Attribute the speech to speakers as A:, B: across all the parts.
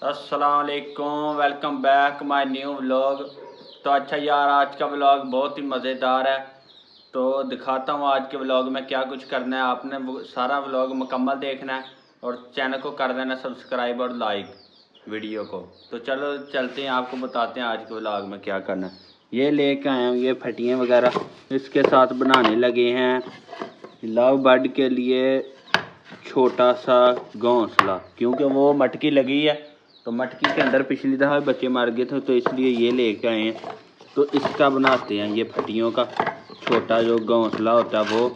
A: अस्सलाम वालेकुम, welcome back my new vlog. तो अच्छा यार, आज का व्लॉग बहुत ही मज़ेदार है। तो दिखाता हूँ आज के व्लॉग में क्या कुछ करना है। आपने सारा व्लॉग मुकम्मल देखना है और चैनल को कर देना सब्सक्राइब और लाइक वीडियो को। तो चलो चलते हैं, आपको बताते हैं आज के व्लॉग में क्या करना है। ये लेके आए हैं ये फटियाँ वगैरह, इसके साथ बनाने लगे हैं लव बर्ड के लिए छोटा सा घोंसला, क्योंकि वो मटकी लगी है तो मटकी के अंदर पिछली दफ़ा बच्चे मर गए थे, तो इसलिए ये लेके आए हैं। तो इसका बनाते हैं ये फटियों का छोटा जो घोंसला होता है वो।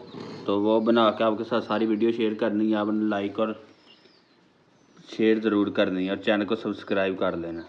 A: तो वो बना के आपके साथ सारी वीडियो शेयर करनी है। आपने लाइक और शेयर ज़रूर करनी है और चैनल को सब्सक्राइब कर लेना।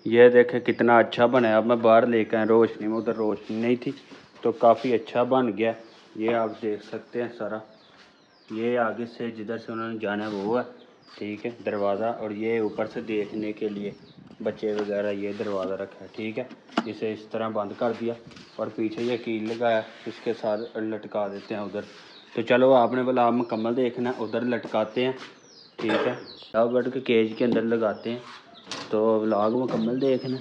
A: ये देखें कितना अच्छा बना है। अब मैं बाहर लेकर आया रोशनी में, उधर रोशनी नहीं थी तो काफ़ी अच्छा बन गया। ये आप देख सकते हैं सारा। ये आगे से जिधर से उन्होंने जाना है वो है, ठीक है, दरवाज़ा। और ये ऊपर से देखने के लिए बच्चे वगैरह ये दरवाज़ा रखा है, ठीक है। इसे इस तरह बंद कर दिया और पीछे ये कील लगाया, इसके साथ लटका देते हैं उधर। तो चलो आपने बोला आप मुकम्मल देखना, उधर लटकाते हैं, ठीक है। लव बर्ड के केज के अंदर लगाते हैं तो व्लॉग मुकम्मल देखना।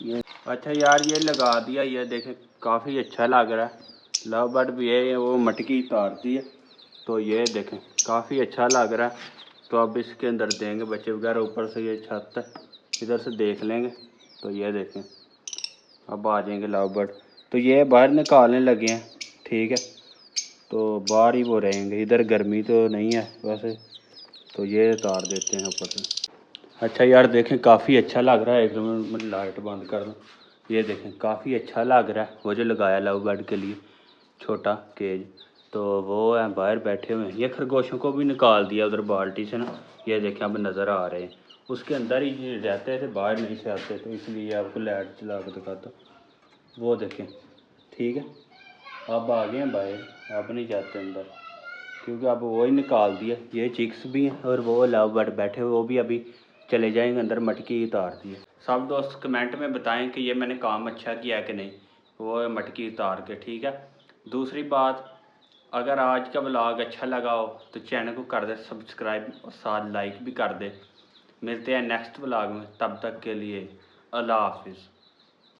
A: ये अच्छा यार ये लगा दिया, ये देखें काफ़ी अच्छा लग रहा है। लव बर्ड भी है, वो मटकी उतारती है तो ये देखें काफ़ी अच्छा लग रहा है। तो अब इसके अंदर देंगे बच्चे वगैरह, ऊपर से ये छत है, इधर से देख लेंगे। तो ये देखें अब आ जाएंगे लव बर्ड। तो ये बाहर निकालने लगे हैं, ठीक है। तो बाहर ही वो रहेंगे, इधर गर्मी तो नहीं है वैसे, तो ये उतार देते हैं ऊपर से। अच्छा यार देखें काफ़ी अच्छा लग रहा है। एक मिनट लाइट बंद कर दूँ। ये देखें काफ़ी अच्छा लग रहा है। वो जो लगाया लव बर्ड के लिए छोटा केज, तो वो है बाहर बैठे हुए हैं। ये खरगोशों को भी निकाल दिया उधर बाल्टी से ना, ये देखें अब नज़र आ रहे हैं। उसके अंदर ही रहते थे, बाहर नहीं से आते, तो इसलिए आपको लाइट चला कर दिखाता। वो देखें, ठीक है, अब आ गए हैं बाहर, अब नहीं जाते अंदर क्योंकि अब वो ही निकाल दिया। ये चिक्स भी हैं और वो लव बर्ड बैठे हुए, वो भी अभी चले जाएंगे अंदर, मटकी उतार दी है। सब दोस्त कमेंट में बताएं कि ये मैंने काम अच्छा किया है कि नहीं, वो मटकी उतार के, ठीक है। दूसरी बात, अगर आज का व्लॉग अच्छा लगा हो तो चैनल को कर दे सब्सक्राइब और साथ लाइक भी कर दे। मिलते हैं नेक्स्ट व्लॉग में, तब तक के लिए अल्लाह हाफिज़।